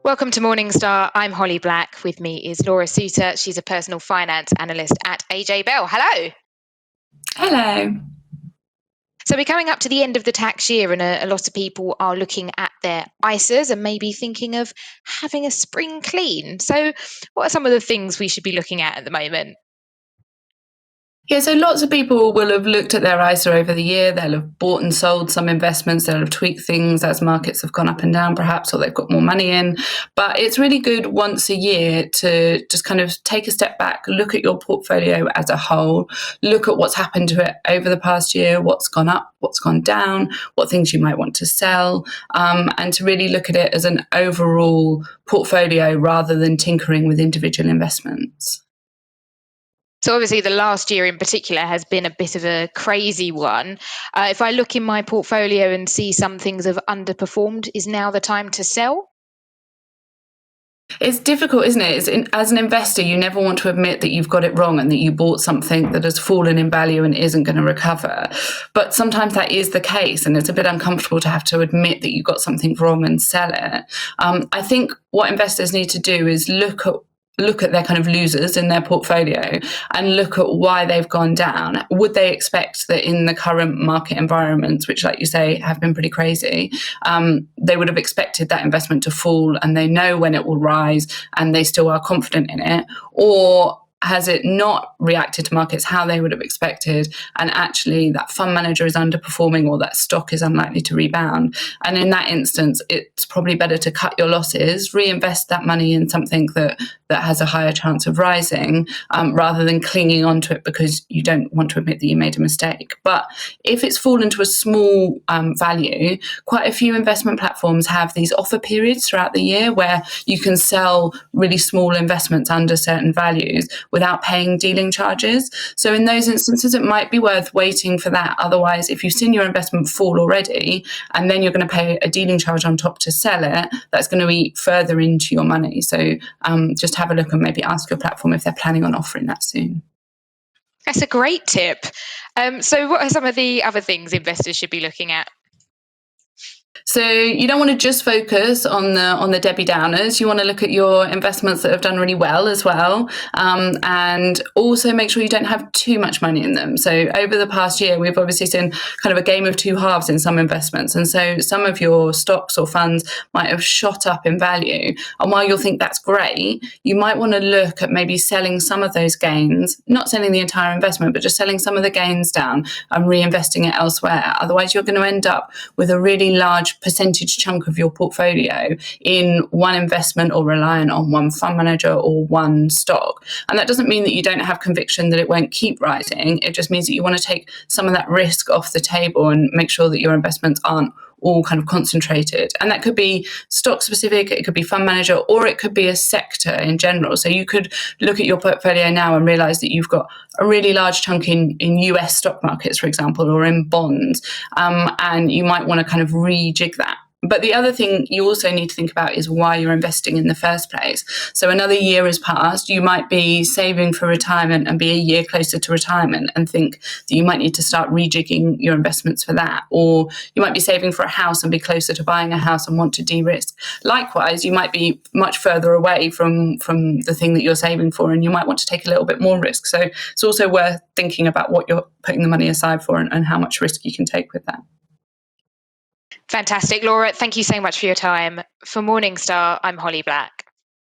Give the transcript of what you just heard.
Welcome to Morningstar. I'm Holly Black. With me is Laura Suter. She's a personal finance analyst at AJ Bell. Hello. Hello. So we're coming up to the end of the tax year, and a lot of people are looking at their ISAs and maybe thinking of having a spring clean. So what are some of the things we should be looking at the moment? Yeah, so lots of people will have looked at their ISA over the year. They'll have bought and sold some investments. They'll have tweaked things as markets have gone up and down, perhaps, or they've got more money in. But it's really good once a year to just kind of take a step back, look at your portfolio as a whole, look at what's happened to it over the past year, what's gone up, what's gone down, what things you might want to sell, and to really look at it as an overall portfolio rather than tinkering with individual investments. So obviously the last year in particular has been a bit of a crazy one. If I look in my portfolio and see some things have underperformed, is now the time to sell? It's difficult, isn't it? As an investor, you never want to admit that you've got it wrong and that you bought something that has fallen in value and isn't going to recover. But sometimes that is the case, and it's a bit uncomfortable to have to admit that you got something wrong and sell it. I think what investors need to do is look at their kind of losers in their portfolio and look at why they've gone down. Would they expect that in the current market environments, which, like you say, have been pretty crazy, they would have expected that investment to fall and they know when it will rise and they still are confident in it? Or has it not reacted to markets how they would have expected, and actually that fund manager is underperforming or that stock is unlikely to rebound? And in that instance, it's probably better to cut your losses, reinvest that money in something that has a higher chance of rising, rather than clinging onto it because you don't want to admit that you made a mistake. But if it's fallen to a small value, quite a few investment platforms have these offer periods throughout the year where you can sell really small investments under certain values without paying dealing charges. So in those instances, it might be worth waiting for that. Otherwise, if you've seen your investment fall already and then you're going to pay a dealing charge on top to sell it, that's going to eat further into your money. So just have a look and maybe ask your platform if they're planning on offering that soon. That's a great tip. So what are some of the other things investors should be looking at? So you don't want to just focus on the Debbie Downers. You want to look at your investments that have done really well as well, and also make sure you don't have too much money in them. So over the past year, we've obviously seen kind of a game of two halves in some investments, and so some of your stocks or funds might have shot up in value. And while you'll think that's great, you might want to look at maybe selling some of those gains, not selling the entire investment, but just selling some of the gains down and reinvesting it elsewhere. Otherwise, you're going to end up with a really large percentage chunk of your portfolio in one investment or reliant on one fund manager or one stock. And that doesn't mean that you don't have conviction that it won't keep rising. It just means that you want to take some of that risk off the table and make sure that your investments aren't all kind of concentrated. And that could be stock specific, it could be fund manager, or it could be a sector in general. So you could look at your portfolio now and realize that you've got a really large chunk in US stock markets, for example, or in bonds. And you might want to kind of rejig that. But the other thing you also need to think about is why you're investing in the first place. So another year has passed, you might be saving for retirement and be a year closer to retirement and think that you might need to start rejigging your investments for that. Or you might be saving for a house and be closer to buying a house and want to de-risk. Likewise, you might be much further away from the thing that you're saving for and you might want to take a little bit more risk. So it's also worth thinking about what you're putting the money aside for and how much risk you can take with that. Fantastic. Laura, thank you so much for your time. For Morningstar, I'm Holly Black.